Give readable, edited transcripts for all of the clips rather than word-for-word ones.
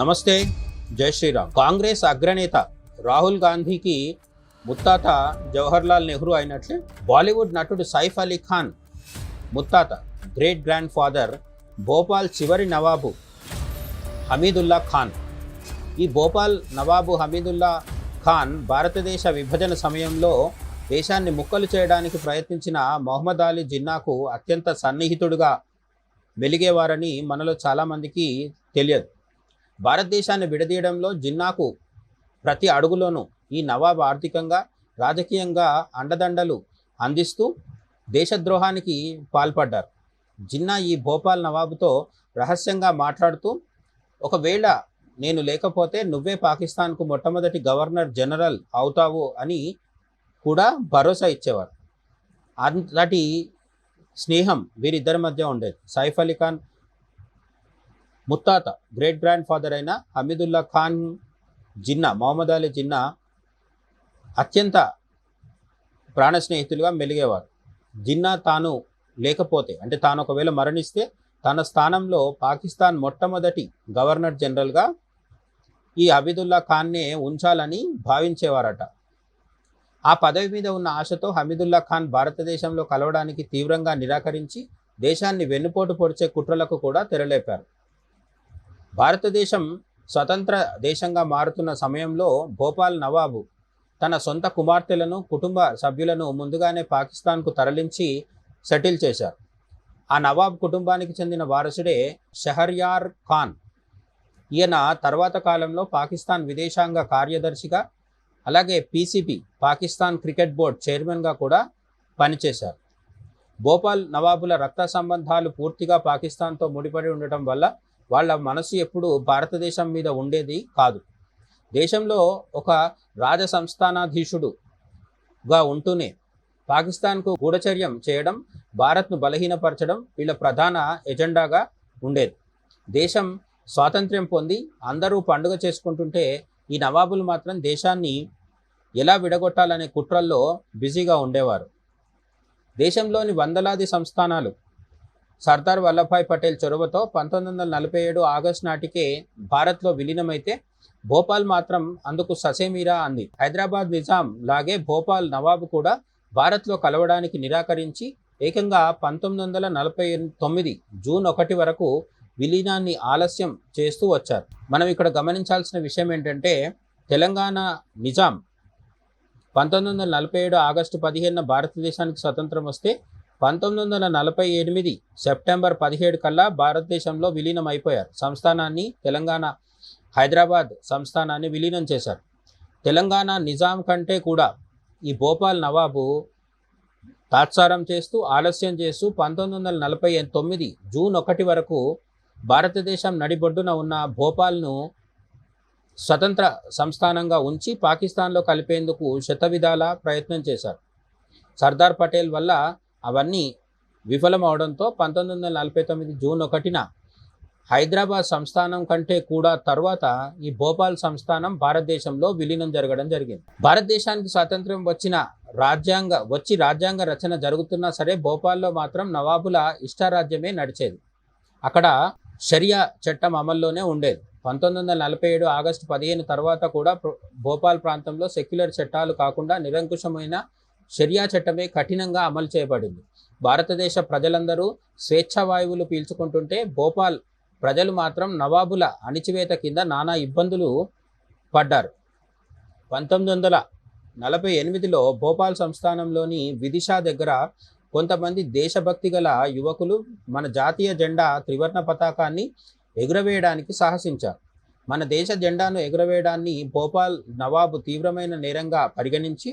నమస్తే, జై శ్రీరామ్. కాంగ్రెస్ అగ్రనేత రాహుల్ గాంధీకి ముత్తాత జవహర్లాల్ నెహ్రూ అయినట్లే బాలీవుడ్ నటుడు సైఫ్ అలీ ఖాన్ ముత్తాత గ్రేట్ గ్రాండ్ ఫాదర్ భోపాల్ చివరి నవాబు హమీదుల్లా ఖాన్. ఈ భోపాల్ నవాబు హమీదుల్లా ఖాన్ భారతదేశ విభజన సమయంలో దేశాన్ని ముక్కలు చేయడానికి ప్రయత్నించిన మొహమ్మద్ అలీ జిన్నాకు అత్యంత సన్నిహితుడుగా వెలిగేవారని మనలో చాలామందికి తెలియదు. భారతదేశాన్ని విడదీయడంలో జిన్నాకు ప్రతి అడుగులోనూ ఈ నవాబ్ ఆర్థికంగా, రాజకీయంగా అండదండలు అందిస్తూ దేశద్రోహానికి పాల్పడ్డారు. జిన్నా ఈ భోపాల్ నవాబుతో రహస్యంగా మాట్లాడుతూ, ఒకవేళ నేను లేకపోతే నువ్వే పాకిస్తాన్కు మొట్టమొదటి గవర్నర్ జనరల్ అవుతావు అని కూడా భరోసా ఇచ్చేవారు. అంతటి స్నేహం వీరిద్దరి మధ్య ఉండేది. సైఫ్ అలీ ఖాన్ ముత్తాత గ్రేట్ గ్రాండ్ ఫాదర్ అయిన హమీదుల్లా ఖాన్ జిన్నా, మొహమ్మద్ అలీ జిన్నా అత్యంత ప్రాణ స్నేహితులుగా మెలిగేవారు. జిన్నా తాను లేకపోతే, అంటే తాను ఒకవేళ మరణిస్తే తన స్థానంలో పాకిస్తాన్ మొట్టమొదటి గవర్నర్ జనరల్గా ఈ హమీదుల్లా ఖాన్నే ఉంచాలని భావించేవారట. ఆ పదవి మీద ఉన్న ఆశతో హమీదుల్లా ఖాన్ భారతదేశంలో కలవడానికి తీవ్రంగా నిరాకరించి దేశాన్ని వెన్నుపోటు పొడిచే కుట్రలకు కూడా తెరలేపారు. భారతదేశం స్వతంత్ర దేశంగా మారుతున్న సమయంలో భోపాల్ నవాబు తన సొంత కుమార్తెలను, కుటుంబ సభ్యులను ముందుగానే పాకిస్తాన్కు తరలించి సెటిల్ చేశారు. ఆ నవాబ్ కుటుంబానికి చెందిన వారసుడే షహర్యార్ ఖాన్. ఈయన తర్వాత కాలంలో పాకిస్తాన్ విదేశాంగ కార్యదర్శిగా, అలాగే పీసీబీ పాకిస్తాన్ క్రికెట్ బోర్డ్ చైర్మన్గా కూడా పనిచేశారు. భోపాల్ నవాబుల రక్త సంబంధాలు పూర్తిగా పాకిస్తాన్తో ముడిపడి ఉండటం వల్ల వాళ్ళ మనసు ఎప్పుడు భారతదేశం మీద ఉండేది కాదు. దేశంలో ఒక రాజ సంస్థానాధీశుడుగా ఉంటూనే పాకిస్తాన్కు గూఢచర్యం చేయడం, భారత్ను బలహీనపరచడం వీళ్ళ ప్రధాన ఎజెండాగా ఉండేది. దేశం స్వాతంత్ర్యం పొంది అందరూ పండుగ చేసుకుంటుంటే ఈ నవాబులు మాత్రం దేశాన్ని ఎలా విడగొట్టాలనే కుట్రల్లో బిజీగా ఉండేవారు. దేశంలోని వందలాది సంస్థానాలు సర్దార్ వల్లభాయ్ పటేల్ చొరవతో 1947 ఆగస్టు నాటికే భారత్లో విలీనమైతే భోపాల్ మాత్రం అందుకు ససేమిరా అంది. హైదరాబాద్ నిజాం లాగే భోపాల్ నవాబు కూడా భారత్లో కలవడానికి నిరాకరించి ఏకంగా 1949 జూన్ 1 వరకు విలీనాన్ని ఆలస్యం చేస్తూ వచ్చారు. మనం ఇక్కడ గమనించాల్సిన విషయం ఏంటంటే, తెలంగాణ నిజాం 1947 ఆగస్టు 15 భారతదేశానికి స్వతంత్రం వస్తే 1948 సెప్టెంబర్ 17 కల్లా భారతదేశంలో విలీనం అయిపోయారు. సంస్థానాన్ని, తెలంగాణ హైదరాబాద్ సంస్థానాన్ని విలీనం చేశారు. తెలంగాణ నిజాం కంటే కూడా ఈ భోపాల్ నవాబు తాత్సారం చేస్తూ, ఆలస్యం చేస్తూ 1949 జూన్ 1 వరకు భారతదేశం నడిబొడ్డున ఉన్న భోపాల్ను స్వతంత్ర సంస్థానంగా ఉంచి పాకిస్తాన్లో కలిపేందుకు శతవిధాల ప్రయత్నం చేశారు. సర్దార్ పటేల్ వల్ల అవన్నీ విఫలమవడంతో 1949 జూన్ 1న హైదరాబాద్ సంస్థానం కంటే కూడా తర్వాత ఈ భోపాల్ సంస్థానం భారతదేశంలో విలీనం జరగడం జరిగింది. భారతదేశానికి స్వాతంత్ర్యం రాజ్యాంగ రచన జరుగుతున్నా సరే భోపాల్లో మాత్రం నవాబుల ఇష్టారాజ్యమే నడిచేది. అక్కడ షరియా చట్టం అమల్లోనే ఉండేది. 1947 ఆగస్టు 15 తర్వాత కూడా భోపాల్ ప్రాంతంలో సెక్యులర్ చట్టాలు కాకుండా నిరంకుశమైన షరియా చట్టమే కఠినంగా అమలు చేయబడింది. భారతదేశ ప్రజలందరూ స్వేచ్ఛావాయువులు పీల్చుకుంటుంటే భోపాల్ ప్రజలు మాత్రం నవాబుల అణిచివేత కింద నానా ఇబ్బందులు పడ్డారు. 1948లో భోపాల్ సంస్థానంలోని విదిశా దగ్గర కొంతమంది దేశభక్తి గల యువకులు మన జాతీయ జెండా త్రివర్ణ పతాకాన్ని ఎగురవేయడానికి సాహసించారు. మన దేశ జెండాను ఎగురవేయడాన్ని భోపాల్ నవాబు తీవ్రమైన నేరంగా పరిగణించి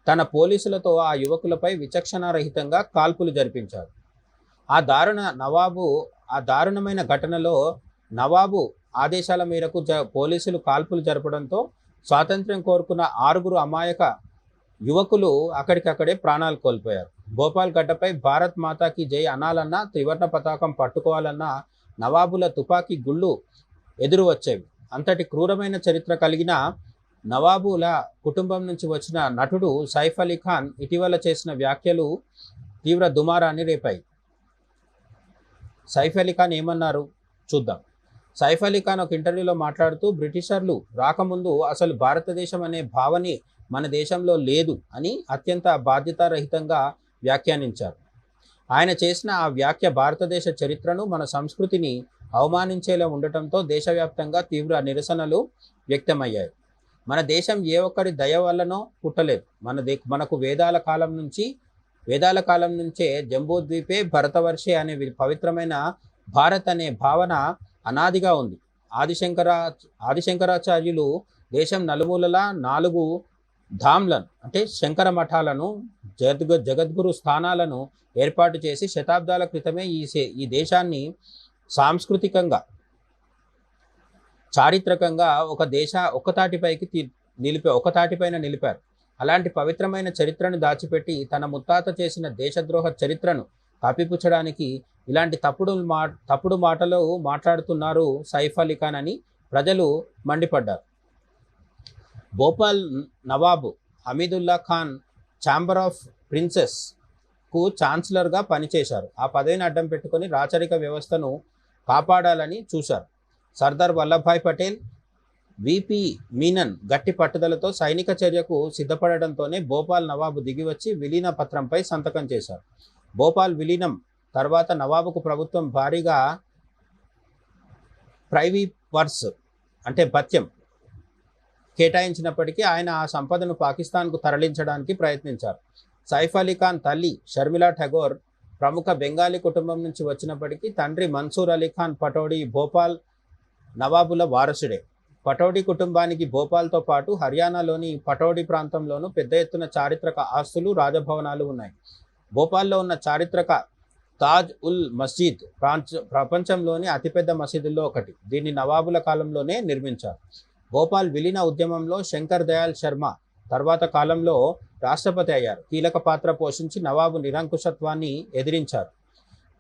తన పోలీసులతో ఆ యువకులపై విచక్షణారహితంగా కాల్పులు జరిపించారు. ఆ దారుణమైన ఘటనలో నవాబు ఆదేశాల మేరకు పోలీసులు కాల్పులు జరపడంతో స్వాతంత్ర్యం కోరుకున్న 6 అమాయక యువకులు అక్కడికక్కడే ప్రాణాలు కోల్పోయారు. భోపాల్ గడ్డపై భారత్ మాతాకి జై అనాలన్నా, త్రివర్ణ పతాకం పట్టుకోవాలన్నా నవాబుల తుపాకీ గుళ్ళు ఎదురు వచ్చేవి. అంతటి క్రూరమైన చరిత్ర కలిగిన నవాబుల కుటుంబం నుంచి వచ్చిన నటుడు సైఫ్ అలీ ఖాన్ ఇటీవల చేసిన వ్యాఖ్యలు తీవ్ర దుమారాన్ని రేపాయి. సైఫ్ అలీ ఖాన్ ఏమన్నారు చూద్దాం. సైఫ్ అలీ ఖాన్ ఒక ఇంటర్వ్యూలో మాట్లాడుతూ బ్రిటిషర్లు రాకముందు అసలు భారతదేశం అనే భావనే మన దేశంలో లేదు అని అత్యంత బాధ్యతారహితంగా వ్యాఖ్యానించారు. ఆయన చేసిన ఆ వ్యాఖ్య భారతదేశ చరిత్రను, మన సంస్కృతిని అవమానించేలా ఉండటంతో దేశవ్యాప్తంగా తీవ్ర నిరసనలు వ్యక్తమయ్యాయి. మన దేశం ఏ ఒక్కరి దయ వల్లనో పుట్టలేదు. మనకు వేదాల కాలం నుంచే జంబూద్వీపే భరతవర్షే అనే పవిత్రమైన భారత్ అనే భావన అనాదిగా ఉంది. ఆదిశంకరాచార్యులు దేశం నలుమూలలా 4 ధామ్లను అంటే శంకర మఠాలను, జగద్గురు స్థానాలను ఏర్పాటు చేసి శతాబ్దాల క్రితమే ఈ దేశాన్ని సాంస్కృతికంగా, చారిత్రకంగా ఒకతాటిపైన నిలిపారు. అలాంటి పవిత్రమైన చరిత్రను దాచిపెట్టి తన ముత్తాత చేసిన దేశద్రోహ చరిత్రను కప్పిపుచ్చడానికి ఇలాంటి తప్పుడు మాటలు మాట్లాడుతున్నారు సైఫ్ అలీ ఖాన్ అని ప్రజలు మండిపడ్డారు. భోపాల్ నవాబు హమీదుల్లా ఖాన్ ఛాంబర్ ఆఫ్ ప్రిన్సెస్కు ఛాన్సలర్గా పనిచేశారు. ఆ పదవిని అడ్డం పెట్టుకొని రాచరిక వ్యవస్థను కాపాడాలని చూశారు. సర్దార్ వల్లభాయ్ పటేల్, విపి మీనన్ గట్టి పట్టుదలతో సైనిక చర్యకు సిద్ధపడడంతోనే భోపాల్ నవాబు దిగివచ్చి విలీన పత్రంపై సంతకం చేశారు. భోపాల్ విలీనం తర్వాత నవాబుకు ప్రభుత్వం భారీగా ప్రైవీవర్స్ అంటే భత్యం కేటాయించినప్పటికీ ఆయన ఆ సంపదను పాకిస్తాన్కు తరలించడానికి ప్రయత్నించారు. సైఫ్ అలీ ఖాన్ తల్లి షర్మిలా ఠాగూర్ ప్రముఖ బెంగాలీ కుటుంబం నుంచి వచ్చినప్పటికీ తండ్రి మన్సూర్ అలీ ఖాన్ పటౌడీ భోపాల్ నవాబుల వారసుడే. పటౌడీ కుటుంబానికి భోపాల్తో పాటు హర్యానాలోని పటౌడీ ప్రాంతంలోనూ పెద్ద ఎత్తున చారిత్రక ఆస్తులు, రాజభవనాలు ఉన్నాయి. భోపాల్లో ఉన్న చారిత్రక తాజ్ ఉల్ మస్జిద్ ప్రపంచంలోని అతిపెద్ద మసీదుల్లో ఒకటి. దీన్ని నవాబుల కాలంలోనే నిర్మించారు. భోపాల్ విలీన ఉద్యమంలో శంకర్ దయాళ్ శర్మ తర్వాత కాలంలో రాష్ట్రపతి అయ్యారు. కీలక పాత్ర పోషించి నవాబు నిరంకుశత్వాన్ని ఎదిరించారు.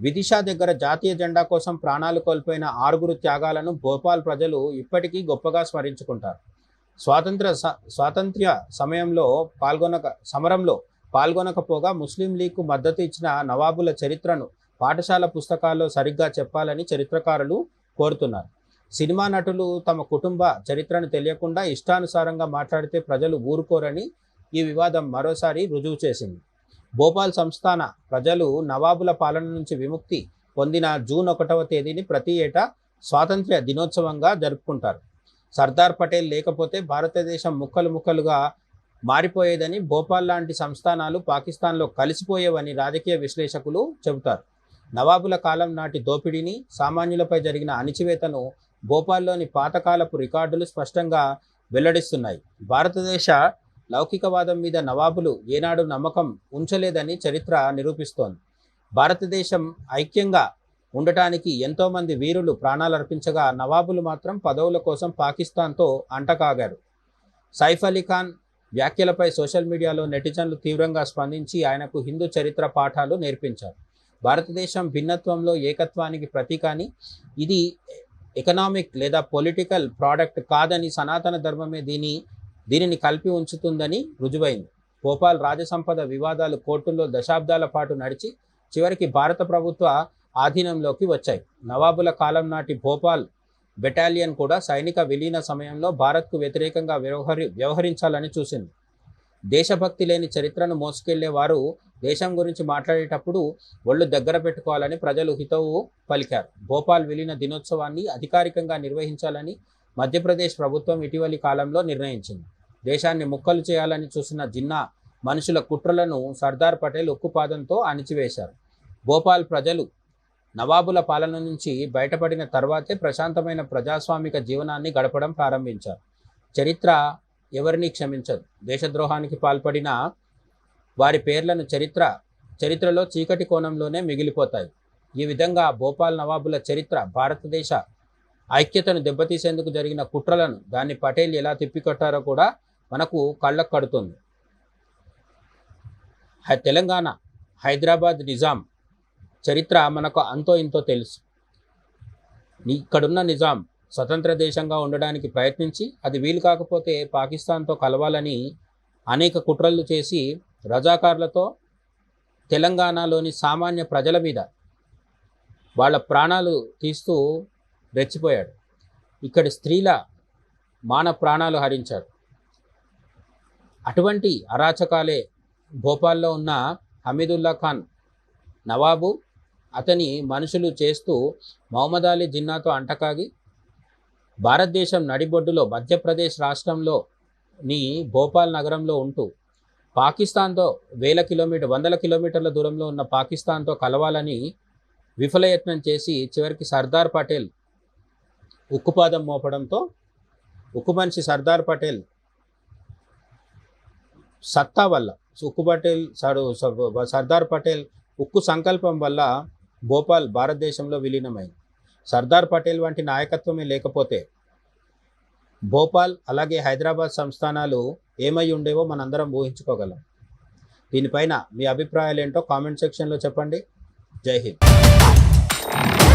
విదిశా దగ్గర జాతీయ జెండా కోసం ప్రాణాలు కోల్పోయిన 6 త్యాగాలను భోపాల్ ప్రజలు ఇప్పటికీ గొప్పగా స్మరించుకుంటారు. స్వాతంత్ర్య సమరంలో పాల్గొనకపోగా ముస్లిం లీగ్కు మద్దతు ఇచ్చిన నవాబుల చరిత్రను పాఠశాల పుస్తకాల్లో సరిగ్గా చెప్పాలని చరిత్రకారులు కోరుతున్నారు. సినిమా నటులు తమ కుటుంబ చరిత్రను తెలియకుండా ఇష్టానుసారంగా మాట్లాడితే ప్రజలు ఊరుకోరని ఈ వివాదం మరోసారి రుజువు చేసింది. భోపాల్ సంస్థాన ప్రజలు నవాబుల పాలన నుంచి విముక్తి పొందిన జూన్ 1వ తేదీని ప్రతి ఏటా స్వాతంత్ర్య దినోత్సవంగా జరుపుకుంటారు. సర్దార్ పటేల్ లేకపోతే భారతదేశం ముక్కలుగా మారిపోయేదని, భోపాల్ లాంటి సంస్థానాలు పాకిస్తాన్లో కలిసిపోయేవని రాజకీయ విశ్లేషకులు చెబుతారు. నవాబుల కాలం నాటి దోపిడీని, సామాన్యులపై జరిగిన అణిచివేతను భోపాల్లోని పాతకాలపు రికార్డులు స్పష్టంగా వెల్లడిస్తున్నాయి. భారతదేశ లౌకికవాదం మీద నవాబులు ఏనాడు నమ్మకం ఉంచలేదని చరిత్ర నిరూపిస్తోంది. భారతదేశం ఐక్యంగా ఉండటానికి ఎంతోమంది వీరులు ప్రాణాలర్పించగా నవాబులు మాత్రం పదవుల కోసం పాకిస్తాన్తో అంటకాగారు. సైఫ్ అలీ ఖాన్ వ్యాఖ్యలపై సోషల్ మీడియాలో నెటిజన్లు తీవ్రంగా స్పందించి ఆయనకు హిందూ చరిత్ర పాఠాలు నేర్పించారు. భారతదేశం భిన్నత్వంలో ఏకత్వానికి ప్రతీకాని, ఇది ఎకనామిక్ లేదా పొలిటికల్ ప్రోడక్ట్ కాదని, సనాతన ధర్మమే దీనిని కలిపి ఉంచుతుందని రుజువైంది. భోపాల్ రాజసంపద వివాదాలు కోర్టుల్లో దశాబ్దాల పాటు నడిచి చివరికి భారత ప్రభుత్వ ఆధీనంలోకి వచ్చాయి. నవాబుల కాలం నాటి భోపాల్ బెటాలియన్ కూడా సైనిక విలీన సమయంలో భారత్కు వ్యతిరేకంగా వ్యవహరించాలని చూసింది. దేశభక్తి లేని చరిత్రను మోసుకెళ్లే వారు దేశం గురించి మాట్లాడేటప్పుడు ఒళ్ళు దగ్గర పెట్టుకోవాలని ప్రజలు హితవు పలికారు. భోపాల్ విలీన దినోత్సవాన్ని అధికారికంగా నిర్వహించాలని మధ్యప్రదేశ్ ప్రభుత్వం ఇటీవలి కాలంలో నిర్ణయించింది. దేశాన్ని ముక్కలు చేయాలని చూసిన జిన్నా మనుషుల కుట్రలను సర్దార్ పటేల్ ఉక్కుపాదంతో అణిచివేశారు. భోపాల్ ప్రజలు నవాబుల పాలన నుంచి బయటపడిన తర్వాతే ప్రశాంతమైన ప్రజాస్వామిక జీవనాన్ని గడపడం ప్రారంభించారు. చరిత్ర ఎవరిని క్షమించదు. దేశద్రోహానికి పాల్పడిన వారి పేర్లను చరిత్రలో చీకటి కోణంలోనే మిగిలిపోతాయి. ఈ విధంగా భోపాల్ నవాబుల చరిత్ర భారతదేశ ఐక్యతను దెబ్బతీసేందుకు జరిగిన కుట్రలను, దాన్ని పటేల్ ఎలా తిప్పికొట్టారో కూడా మనకు కళ్ళకు కడుతుంది. తెలంగాణ హైదరాబాద్ నిజాం చరిత్ర మనకు అంతో ఇంతో తెలుసు. ఇక్కడున్న నిజాం స్వతంత్ర దేశంగా ఉండడానికి ప్రయత్నించి అది వీలు కాకపోతే పాకిస్తాన్తో కలవాలని అనేక కుట్రలు చేసి రజాకార్లతో తెలంగాణలోని సామాన్య ప్రజల మీద వాళ్ళ ప్రాణాలు తీస్తూ రెచ్చిపోయాడు. ఇక్కడి స్త్రీల మాన ప్రాణాలు హరించారు. అటువంటి అరాచకాలే భోపాల్లో ఉన్న హమీదుల్లా ఖాన్ నవాబు అతని మనుషులు చేస్తూ మహమ్మద్ అలీ జిన్నాతో అంటకాగి భారతదేశం నడిబొడ్డులో మధ్యప్రదేశ్ రాష్ట్రంలోని భోపాల్ నగరంలో ఉంటూ పాకిస్తాన్తో వందల కిలోమీటర్ల దూరంలో ఉన్న పాకిస్తాన్తో కలవాలని విఫలయత్నం చేసి చివరికి సర్దార్ పటేల్ ఉక్కుపాదం మోపడంతో ఉక్కు మనిషి సర్దార్ పటేల్ సత్తా వల్ల సర్దార్ పటేల్ ఉక్కు సంకల్పం వల్ల భోపాల్ భారతదేశంలో విలీనమైంది. సర్దార్ పటేల్ వంటి నాయకత్వమే లేకపోతే భోపాల్ అలాగే హైదరాబాద్ సంస్థానాలు ఏమై ఉండేవో మనందరం ఊహించుకోగలం. దీనిపైన మీ అభిప్రాయాలు ఏంటో కామెంట్ సెక్షన్లో చెప్పండి. జై హింద్.